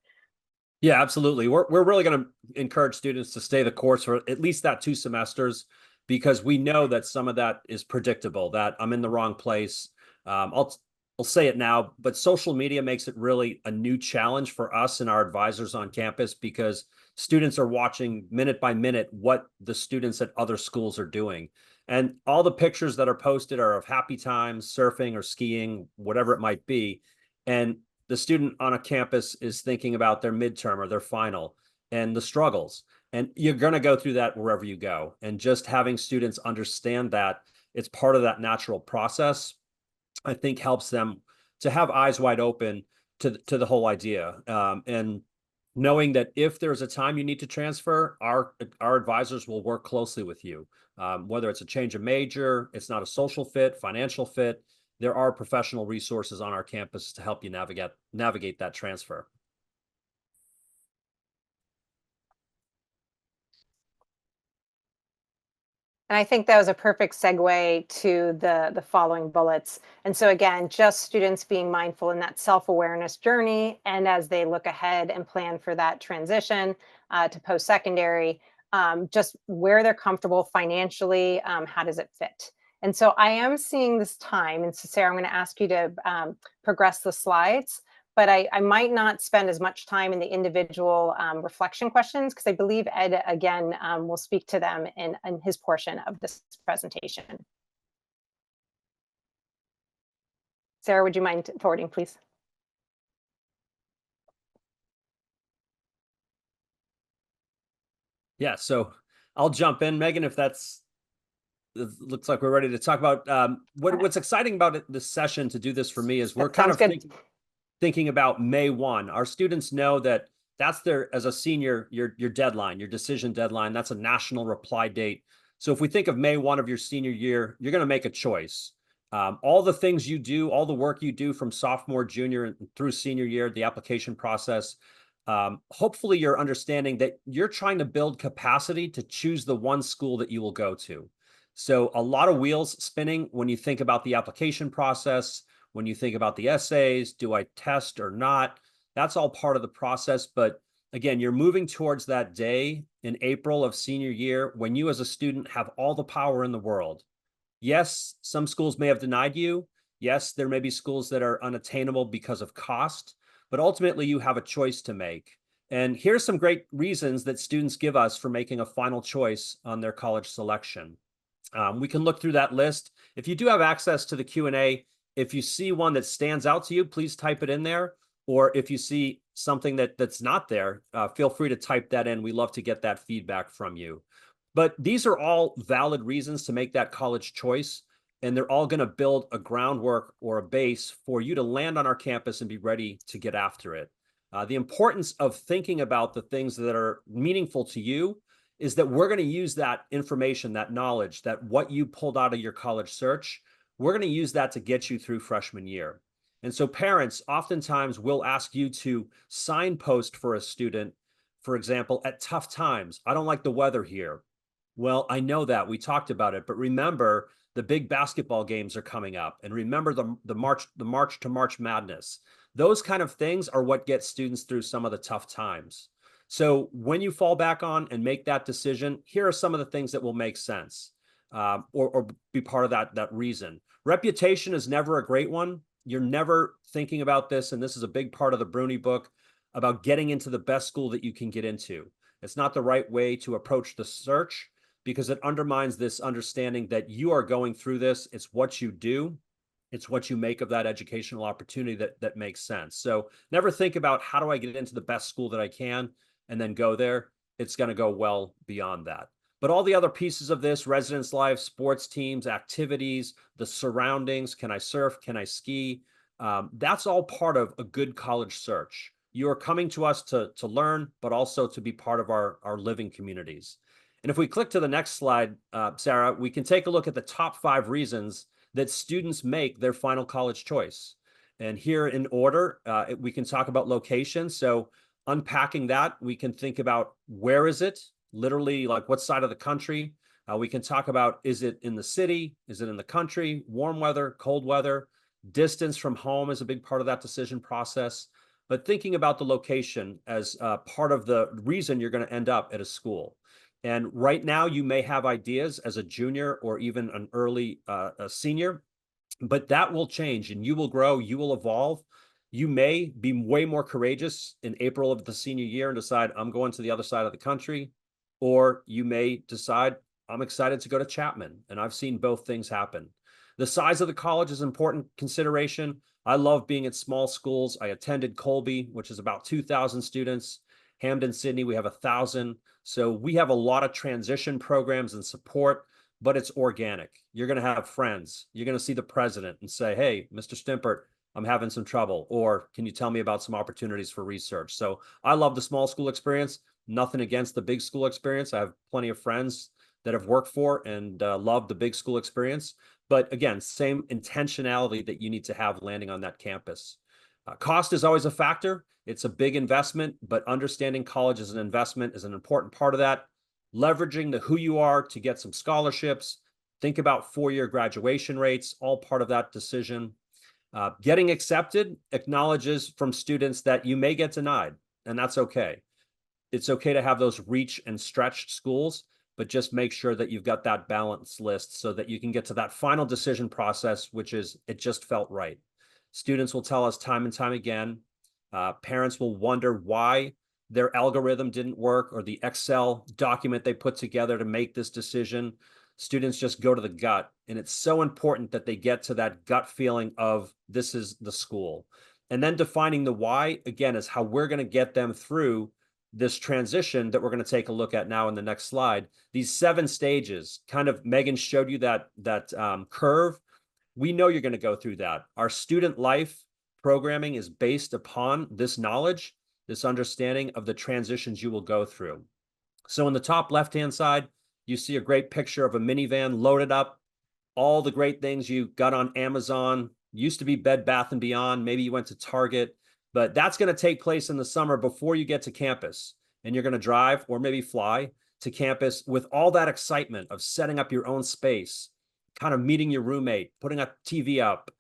[SPEAKER 2] Yeah, absolutely. We're really going to encourage students to stay the course for at least that 2 semesters, because we know that some of that is predictable, that I'm in the wrong place. I'll say it now, but social media makes it really a new challenge for us and our advisors on campus, because students are watching minute by minute what the students at other schools are doing. And all the pictures that are posted are of happy times, surfing or skiing, whatever it might be. And the student on a campus is thinking about their midterm or their final and the struggles. And you're going to go through that wherever you go. And just having students understand that it's part of that natural process, I think helps them to have eyes wide open to the whole idea. And knowing that if there's a time you need to transfer, our advisors will work closely with you. Whether it's a change of major, it's not a social fit, financial fit, there are professional resources on our campus to help you navigate that transfer.
[SPEAKER 1] And I think that was a perfect segue to the following bullets. And so again, just students being mindful in that self-awareness journey, and as they look ahead and plan for that transition to post-secondary, just where they're comfortable financially, how does it fit? And so I am seeing this time, and so Sarah, I'm going to ask you to progress the slides. but I might not spend as much time in the individual reflection questions because I believe Ed, again, will speak to them in his portion of this presentation. Sarah, would you mind forwarding, please?
[SPEAKER 2] Yeah, so I'll jump in, Megan, if that's it looks like we're ready to talk about what's exciting about this session to do this for me is we're kind of thinking about May 1. Our students know that that's their, as a senior, your deadline, your decision deadline. That's a national reply date. So if we think of May 1 of your senior year, you're going to make a choice. All the things you do, all the work you do from sophomore, junior, and through senior year, the application process, hopefully you're understanding that you're trying to build capacity to choose the one school that you will go to. So a lot of wheels spinning when you think about the application process, when you think about the essays, do I test or not? That's all part of the process. But again, you're moving towards that day in April of senior year when you as a student have all the power in the world. Yes, some schools may have denied you. Yes, there may be schools that are unattainable because of cost, but ultimately you have a choice to make. And here's some great reasons that students give us for making a final choice on their college selection. We can look through that list. If you do have access to the Q&A, if you see one that stands out to you, please type it in there. Or if you see something that's not there, feel free to type that in. We love to get that feedback from you. But these are all valid reasons to make that college choice. And they're all going to build a groundwork or a base for you to land on our campus and be ready to get after it. The importance of thinking about the things that are meaningful to you is that we're going to use that information, that knowledge, that what you pulled out of your college search, we're going to use that to get you through freshman year. And so parents oftentimes will ask you to signpost for a student, for example, at tough times. I don't like the weather here. Well, I know that. We talked about it. But remember, the big basketball games are coming up. And remember the March to March Madness. Those kind of things are what get students through some of the tough times. So when you fall back on and make that decision, here are some of the things that will make sense or be part of that reason. Reputation is never a great one. You're never thinking about this, and this is a big part of the Bruni book, about getting into the best school that you can get into. It's not the right way to approach the search because it undermines this understanding that you are going through this. It's what you do. It's what you make of that educational opportunity that makes sense. So never think about how do I get into the best school that I can and then go there. It's going to go well beyond that. But all the other pieces of this, residence life, sports teams, activities, the surroundings, can I surf, can I ski? That's all part of a good college search. You are coming to us to learn, but also to be part of our living communities. And if we click to the next slide, Sarah, we can take a look at the top 5 reasons that students make their final college choice. And here in order, we can talk about location. So unpacking that, we can think about where is it? Literally, like what side of the country? We can talk about, is it in the city? Is it in the country? Warm weather, cold weather? Distance from home is a big part of that decision process. But thinking about the location as part of the reason you're going to end up at a school. And right now, you may have ideas as a junior or even an early a senior, but that will change and you will grow, you will evolve. You may be way more courageous in April of the senior year and decide, I'm going to the other side of the country. Or you may decide, I'm excited to go to Chapman. And I've seen both things happen. The size of the college is an important consideration. I love being at small schools. I attended Colby, which is about 2,000 students. Hampden-Sydney, we have 1,000. So we have a lot of transition programs and support, but it's organic. You're going to have friends. You're going to see the president and say, hey, Mr. Stimpert, I'm having some trouble. Or can you tell me about some opportunities for research? So I love the small school experience. Nothing against the big school experience. I have plenty of friends that have worked for and love the big school experience. But again, same intentionality that you need to have landing on that campus. Cost is always a factor. It's a big investment, but understanding college as an investment is an important part of that. Leveraging the who you are to get some scholarships. Think about 4-year graduation rates, all part of that decision. Getting accepted acknowledges from students that you may get denied, and that's okay. It's okay to have those reach and stretch schools, but just make sure that you've got that balanced list so that you can get to that final decision process, which is it just felt right. Students will tell us time and time again, Parents will wonder why their algorithm didn't work or the Excel document they put together to make this decision. Students just go to the gut. And it's so important that they get to that gut feeling of this is the school. And then defining the why, again, is how we're going to get them through this transition that we're going to take a look at now in the next slide. These 7 stages, kind of Megan showed you that curve. We know you're going to go through that. Our student life programming is based upon this knowledge, this understanding of the transitions you will go through. So in the top left-hand side, you see a great picture of a minivan loaded up, all the great things you got on Amazon, used to be Bed Bath & Beyond, maybe you went to Target, but that's going to take place in the summer before you get to campus. And you're going to drive or maybe fly to campus with all that excitement of setting up your own space, kind of meeting your roommate, putting a TV up,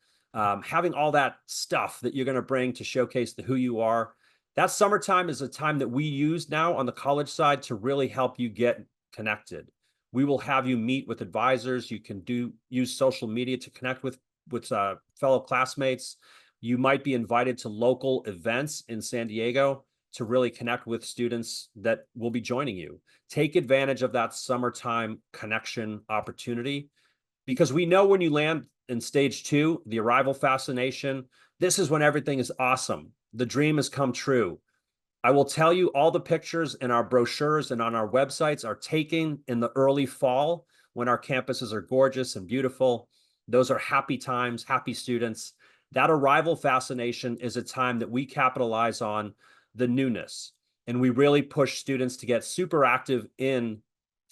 [SPEAKER 2] having all that stuff that you're going to bring to showcase who you are. That summertime is a time that we use now on the college side to really help you get connected. We will have you meet with advisors. You can use social media to connect with fellow classmates. You might be invited to local events in San Diego to really connect with students that will be joining you. Take advantage of that summertime connection opportunity, because we know when you land in stage 2, the arrival fascination, this is when everything is awesome. The dream has come true. I will tell you, all the pictures in our brochures and on our websites are taken in the early fall when our campuses are gorgeous and beautiful. Those are happy times, happy students. That arrival fascination is a time that we capitalize on the newness. And we really push students to get super active in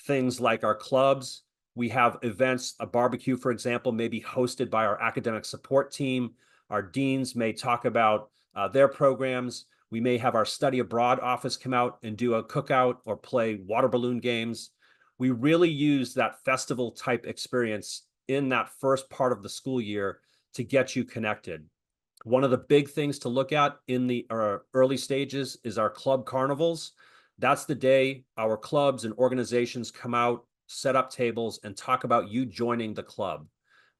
[SPEAKER 2] things like our clubs. We have events, a barbecue, for example, may be hosted by our academic support team. Our deans may talk about their programs. We may have our study abroad office come out and do a cookout or play water balloon games. We really use that festival type experience in that first part of the school year to get you connected. One of the big things to look at in the early stages is our club carnivals. That's the day our clubs and organizations come out, set up tables, and talk about you joining the club.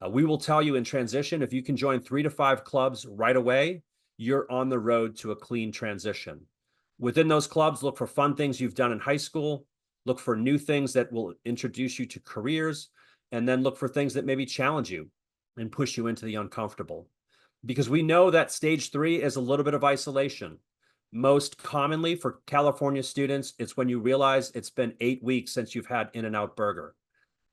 [SPEAKER 2] We will tell you in transition, if you can join 3 to 5 clubs right away, you're on the road to a clean transition. Within those clubs, look for fun things you've done in high school, look for new things that will introduce you to careers, and then look for things that maybe challenge you and push you into the uncomfortable. Because we know that stage 3 is a little bit of isolation. Most commonly for California students, it's when you realize it's been 8 weeks since you've had In-N-Out Burger.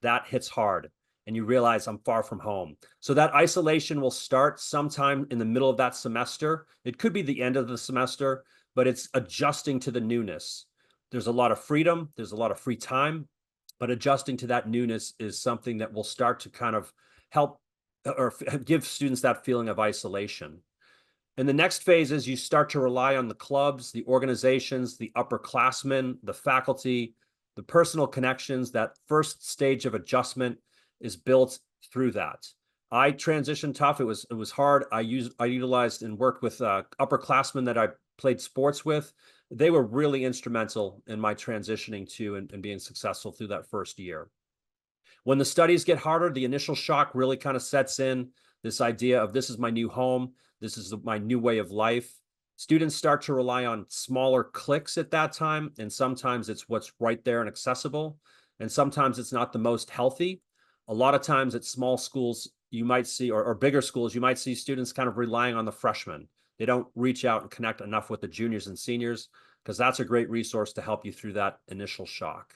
[SPEAKER 2] That hits hard. And you realize I'm far from home. So that isolation will start sometime in the middle of that semester. It could be the end of the semester, but it's adjusting to the newness. There's a lot of freedom, there's a lot of free time, but adjusting to that newness is something that will start to kind of help or give students that feeling of isolation. And the next phase is you start to rely on the clubs, the organizations, the upperclassmen, the faculty, the personal connections. That first stage of adjustment is built through that. I transitioned tough. It was hard. I utilized and worked with upperclassmen that I played sports with. They were really instrumental in my transitioning to and being successful through that first year. When the studies get harder, the initial shock really kind of sets in. This idea of this is my new home. This is my new way of life. Students start to rely on smaller cliques at that time. And sometimes it's what's right there and accessible. And sometimes it's not the most healthy. A lot of times at small schools, you might see, or bigger schools, you might see students kind of relying on the freshmen. They don't reach out and connect enough with the juniors and seniors, because that's a great resource to help you through that initial shock.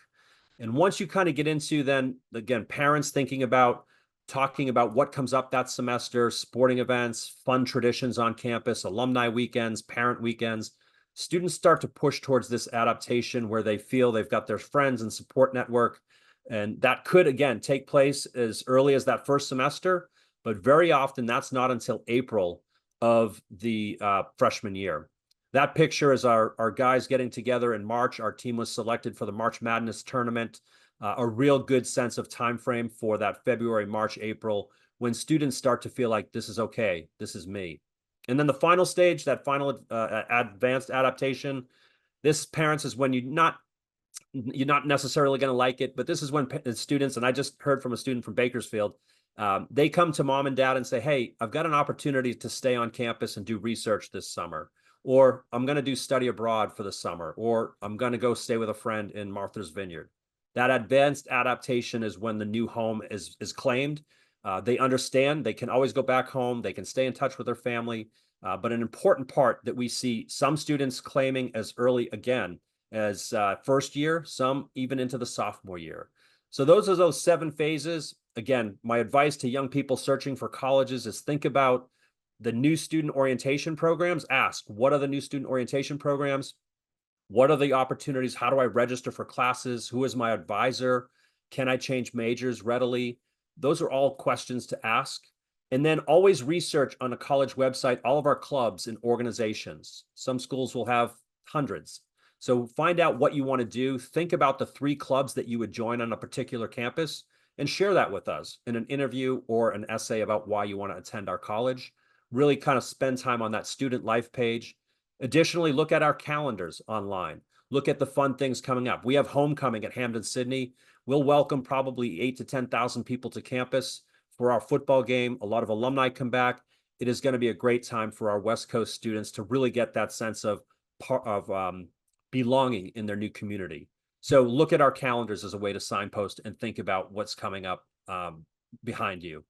[SPEAKER 2] And once you kind of get into then, again, parents thinking about talking about what comes up that semester, sporting events, fun traditions on campus, alumni weekends, parent weekends, students start to push towards this adaptation where they feel they've got their friends and support network. And that could, again, take place as early as that first semester, but very often that's not until April of the freshman year. That picture is our guys getting together in March. Our team was selected for the March Madness tournament. A real good sense of time frame for that February, March, April, when students start to feel like this is okay, this is me. And then the final stage, that final advanced adaptation, this, parents, is when you're not necessarily going to like it, but this is when students, and I just heard from a student from Bakersfield, they come to mom and dad and say, hey, I've got an opportunity to stay on campus and do research this summer. or I'm going to do study abroad for the summer, or I'm going to go stay with a friend in Martha's Vineyard. That advanced adaptation is when the new home is claimed. They understand they can always go back home. They can stay in touch with their family. But an important part that we see some students claiming as early again as first year, some even into the sophomore year. So those are those 7 phases. Again, my advice to young people searching for colleges is think about the new student orientation programs. Ask, what are the new student orientation programs? What are the opportunities? How do I register for classes? Who is my advisor? Can I change majors readily? Those are all questions to ask. And then always research on a college website all of our clubs and organizations. Some schools will have hundreds. So find out what you want to do. Think about the 3 clubs that you would join on a particular campus and share that with us in an interview or an essay about why you want to attend our college. Really kind of spend time on that student life page. Additionally, look at our calendars online. Look at the fun things coming up. We have homecoming at Hampden-Sydney. We'll welcome probably 8,000 to 10,000 people to campus for our football game. A lot of alumni come back. It is going to be a great time for our West Coast students to really get that sense of belonging in their new community. So look at our calendars as a way to signpost and think about what's coming up behind you.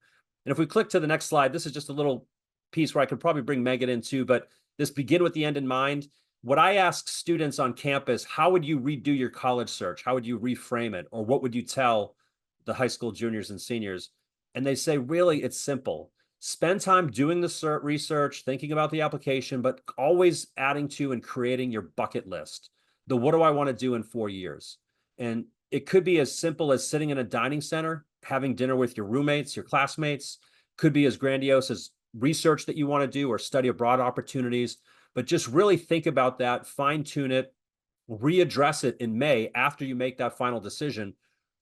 [SPEAKER 2] And if we click to the next slide, this is just a little piece where I could probably bring Megan in too, but this begin with the end in mind. What I ask students on campus, how would you redo your college search? How would you reframe it? Or what would you tell the high school juniors and seniors? And they say, really, it's simple. Spend time doing the research, thinking about the application, but always adding to and creating your bucket list. The what do I want to do in 4 years? And it could be as simple as sitting in a dining center, having dinner with your roommates, your classmates. Could be as grandiose as research that you want to do or study abroad opportunities. But just really think about that, fine tune it, readdress it in May after you make that final decision.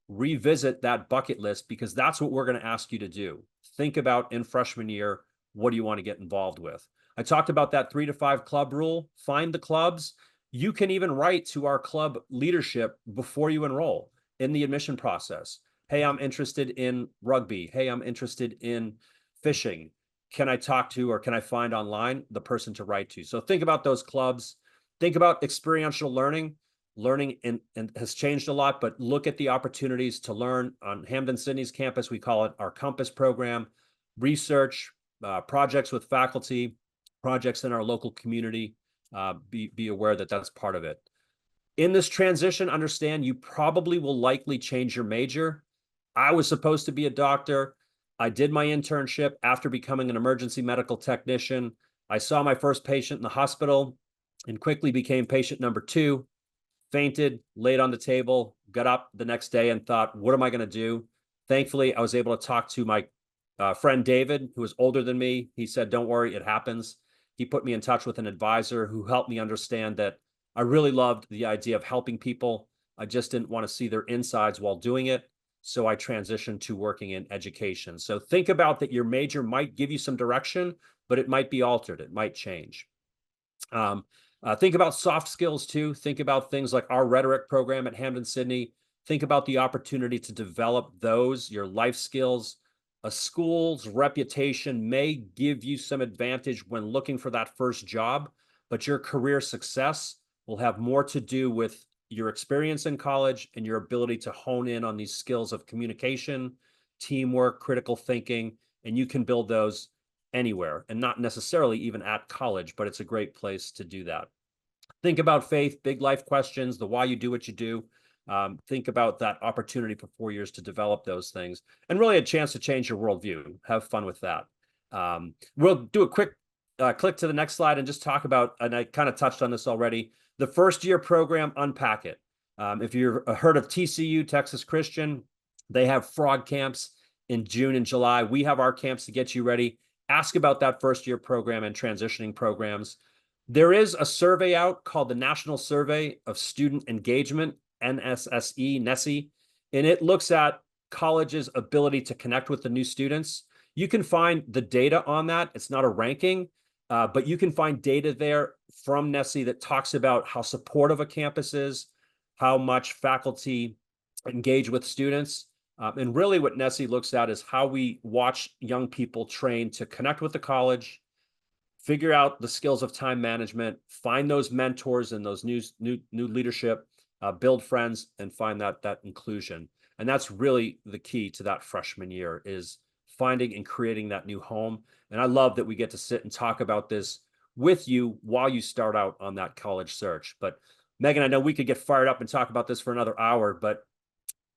[SPEAKER 2] Revisit that bucket list because that's what we're going to ask you to do. Think about in freshman year, what do you want to get involved with? I talked about that 3 to 5 club rule. Find the clubs. You can even write to our club leadership before you enroll in the admission process. Hey, I'm interested in rugby. Hey, I'm interested in fishing. Can I talk to or can I find online the person to write to? So think about those clubs. Think about experiential learning. Learning and has changed a lot, but look at the opportunities to learn on Hampden-Sydney's campus. We call it our Compass program. Research, projects with faculty, projects in our local community. Be aware that that's part of it. In this transition, understand you probably will likely change your major. I was supposed to be a doctor. I did my internship after becoming an emergency medical technician. I saw my first patient in the hospital and quickly became patient number 2. Fainted, laid on the table, got up the next day and thought, what am I going to do? Thankfully, I was able to talk to my friend David, who was older than me. He said, don't worry, it happens. He put me in touch with an advisor who helped me understand that I really loved the idea of helping people. I just didn't want to see their insides while doing it. So I transitioned to working in education. So think about that your major might give you some direction, but it might be altered. It might change. Think about soft skills too. Think about things like our rhetoric program at Hampden-Sydney. Think about the opportunity to develop those, your life skills. A school's reputation may give you some advantage when looking for that first job, but your career success will have more to do with your experience in college and your ability to hone in on these skills of communication, teamwork, critical thinking, and you can build those anywhere and not necessarily even at college, but it's a great place to do that. Think about faith, big life questions, the why you do what you do. Think about that opportunity for 4 years to develop those things and really a chance to change your worldview. Have fun with that. We'll do a quick click to the next slide and just talk about, and I kind of touched on this already, the first year program, unpack it. If you've heard of TCU, Texas Christian, they have frog camps in June and July. We have our camps to get you ready. Ask about that first year program and transitioning programs. There is a survey out called the National Survey of Student Engagement, NSSE, and it looks at colleges' ability to connect with the new students. You can find the data on that. It's not a ranking, but you can find data there from NSSE that talks about how supportive a campus is, how much faculty engage with students. And really what NSSE looks at is how we watch young people train to connect with the college, figure out the skills of time management, find those mentors and those new leadership, build friends, and find that inclusion. And that's really the key to that freshman year, is finding and creating that new home. And I love that we get to sit and talk about this with you while you start out on that college search. But Megan, I know we could get fired up and talk about this for another hour, but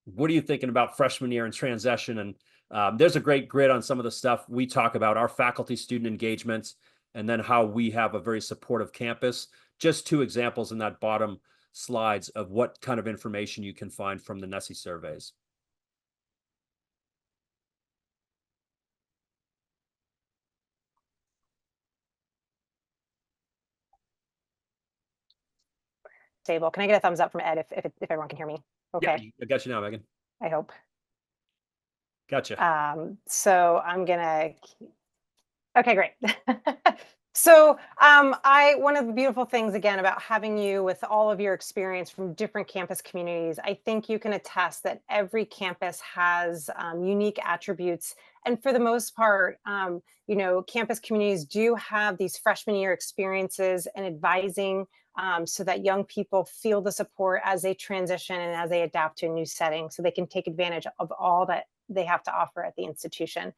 [SPEAKER 2] what are you thinking about freshman year and transition? And there's a great grid on some of the stuff we talk about, our faculty student engagements, and then how we have a very supportive campus. Just two examples in that bottom slides of what kind of information you can find from the NESE surveys.
[SPEAKER 1] Stable. Can I get a thumbs up from Ed if everyone can hear me?
[SPEAKER 2] Yeah,
[SPEAKER 1] Okay,
[SPEAKER 2] I got you now, Megan.
[SPEAKER 1] I hope.
[SPEAKER 2] Gotcha.
[SPEAKER 1] So I'm gonna, okay, great. So one of the beautiful things again about having you with all of your experience from different campus communities, I think you can attest that every campus has unique attributes. And for the most part, campus communities do have these freshman year experiences and advising so that young people feel the support as they transition and as they adapt to a new setting, so they can take advantage of all that they have to offer at the institution.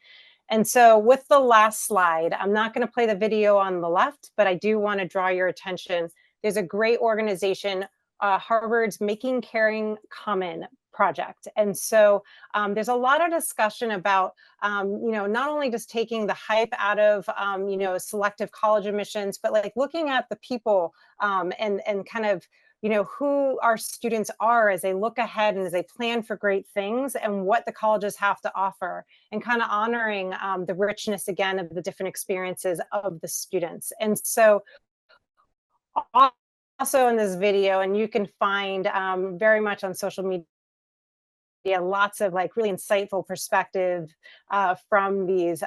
[SPEAKER 1] And so with the last slide, I'm not going to play the video on the left, but I do want to draw your attention. There's a great organization, Harvard's Making Caring Common project. And so there's a lot of discussion about, not only just taking the hype out of, selective college admissions, but like looking at the people and kind of, who our students are as they look ahead and as they plan for great things and what the colleges have to offer, and kind of honoring the richness again of the different experiences of the students. And so also in this video, and you can find very much on social media, lots of like really insightful perspective from these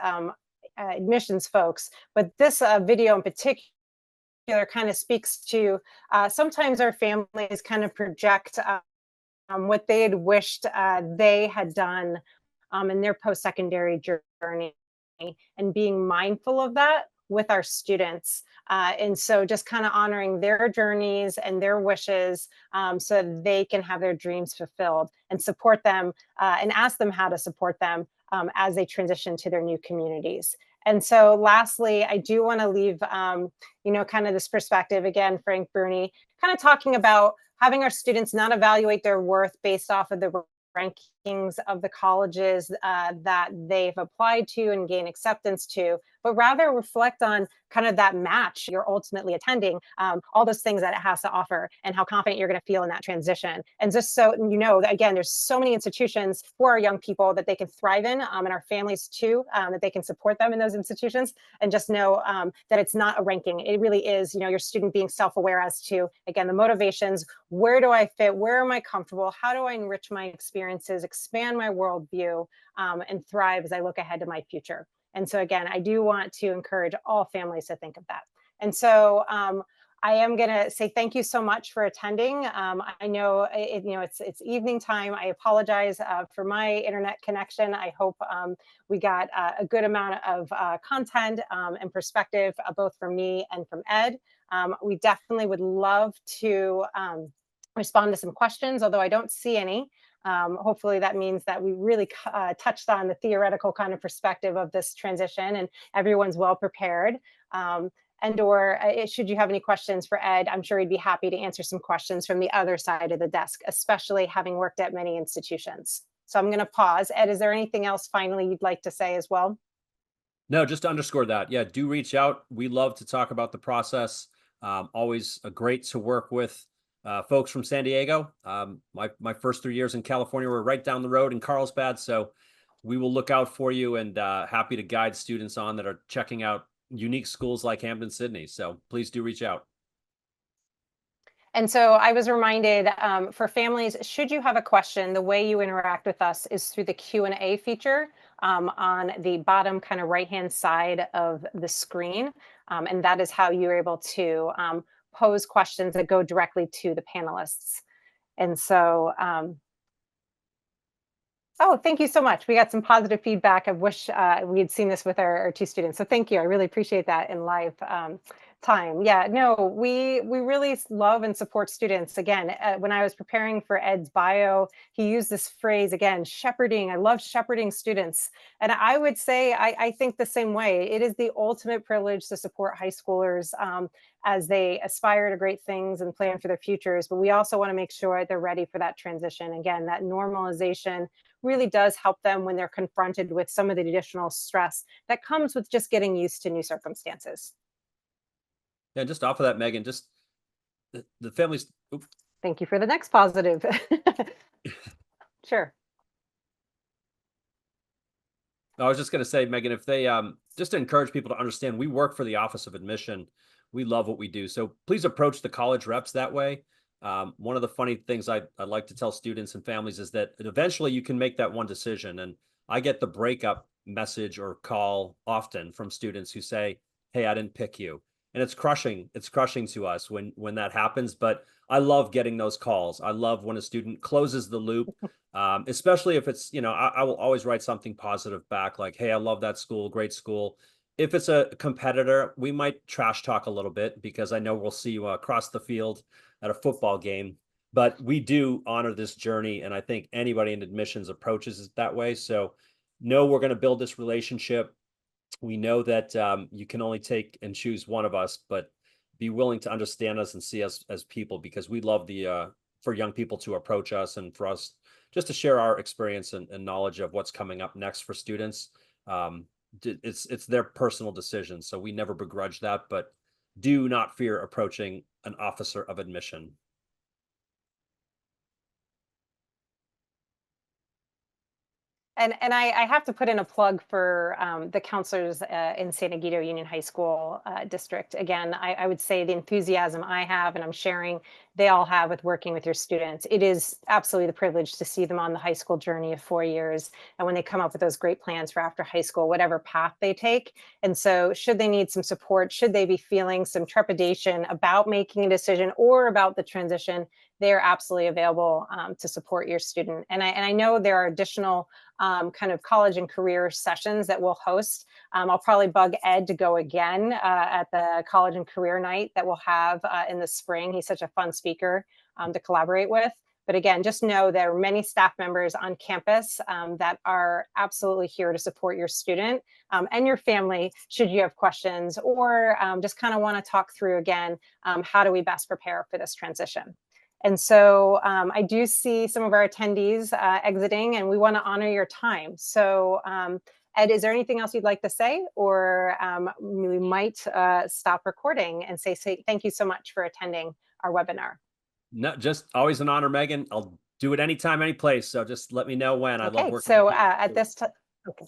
[SPEAKER 1] admissions folks. But this video in particular kind of speaks to sometimes our families kind of project what they had wished they had done in their post-secondary journey, and being mindful of that with our students. And so just kind of honoring their journeys and their wishes so that they can have their dreams fulfilled, and support them and ask them how to support them as they transition to their new communities. And so lastly, I do want to leave, kind of this perspective again, Frank Bruni, kind of talking about having our students not evaluate their worth based off of the rankings of the colleges that they've applied to and gain acceptance to, but rather reflect on kind of that match you're ultimately attending, all those things that it has to offer, and how confident you're going to feel in that transition. And just so again, there's so many institutions for our young people that they can thrive in, and our families too, that they can support them in those institutions. And just know that it's not a ranking. It really is, your student being self-aware as to, again, the motivations. Where do I fit? Where am I comfortable? How do I enrich my experiences, expand my worldview, and thrive as I look ahead to my future? And so again, I do want to encourage all families to think of that. And so I am going to say thank you so much for attending. I know it's evening time. I apologize for my internet connection. I hope we got a good amount of content and perspective, both from me and from Ed. We definitely would love to respond to some questions, although I don't see any. Hopefully that means that we really touched on the theoretical kind of perspective of this transition, and everyone's well prepared. Or should you have any questions for Ed, I'm sure he'd be happy to answer some questions from the other side of the desk, especially having worked at many institutions. So I'm going to pause. Ed, is there anything else finally you'd like to say as well?
[SPEAKER 2] No, just to underscore that. Yeah, do reach out. We love to talk about the process. Always great to work with folks from San Diego. My first 3 years in California were right down the road in Carlsbad. So we will look out for you, and happy to guide students on that are checking out unique schools like Hampden-Sydney. So please do reach out.
[SPEAKER 1] And so I was reminded for families, should you have a question, the way you interact with us is through the Q&A feature on the bottom kind of right-hand side of the screen. And that is how you're able to pose questions that go directly to the panelists. And so Oh, thank you so much. We got some positive feedback. I wish we had seen this with our two students. So thank you. I really appreciate that in live time. Yeah, no, we really love and support students. Again, when I was preparing for Ed's bio, he used this phrase again, shepherding. I love shepherding students. And I would say I think the same way. It is the ultimate privilege to support high schoolers as they aspire to great things and plan for their futures. But we also want to make sure they're ready for that transition. Again, that normalization really does help them when they're confronted with some of the additional stress that comes with just getting used to new circumstances.
[SPEAKER 2] Yeah, just off of that, Megan, just the families. Oop,
[SPEAKER 1] Thank you for the next positive. Sure.
[SPEAKER 2] I was just going to say, Megan, if they just to encourage people to understand, we work for the Office of Admission. We love what we do. So please approach the college reps that way. One of the funny things I like to tell students and families is that eventually you can make that one decision. And I get the breakup message or call often from students who say, "Hey, I didn't pick you." And it's crushing. It's crushing to us when that happens. But I love getting those calls. I love when a student closes the loop, especially if it's, I will always write something positive back, like, "Hey, I love that school, great school." If it's a competitor, we might trash talk a little bit because I know we'll see you across the field at a football game. But we do honor this journey, and I think anybody in admissions approaches it that way. So, no, we're going to build this relationship. We know that you can only take and choose one of us, but be willing to understand us and see us as people, because we love the for young people to approach us and for us just to share our experience and knowledge of what's coming up next for students. Um, it's their personal decision, so we never begrudge that, but do not fear approaching an officer of admission.
[SPEAKER 1] And I have to put in a plug for the counselors in San Diego Union High School district. Again, I would say the enthusiasm I have and I'm sharing, they all have with working with your students. It is absolutely the privilege to see them on the high school journey of 4 years. And when they come up with those great plans for after high school, whatever path they take. And so should they need some support, should they be feeling some trepidation about making a decision or about the transition, they are absolutely available to support your student. And I know there are additional kind of college and career sessions that we'll host. I'll probably bug Ed to go again at the college and career night that we'll have in the spring. He's such a fun speaker to collaborate with. But again, just know there are many staff members on campus that are absolutely here to support your student and your family should you have questions or just kind of want to talk through again, how do we best prepare for this transition? And so I do see some of our attendees exiting, and we want to honor your time. So, Ed, is there anything else you'd like to say? Or we might stop recording and say thank you so much for attending our webinar.
[SPEAKER 2] No, just always an honor, Megan. I'll do it anytime, any place. So just let me know when. I love
[SPEAKER 1] Okay,
[SPEAKER 2] working with
[SPEAKER 1] so
[SPEAKER 2] you.
[SPEAKER 1] at this time, okay.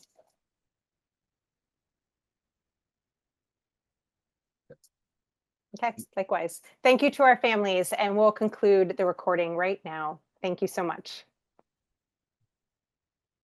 [SPEAKER 1] Okay, likewise. Thank you to our families, and we'll conclude the recording right now. Thank you so much.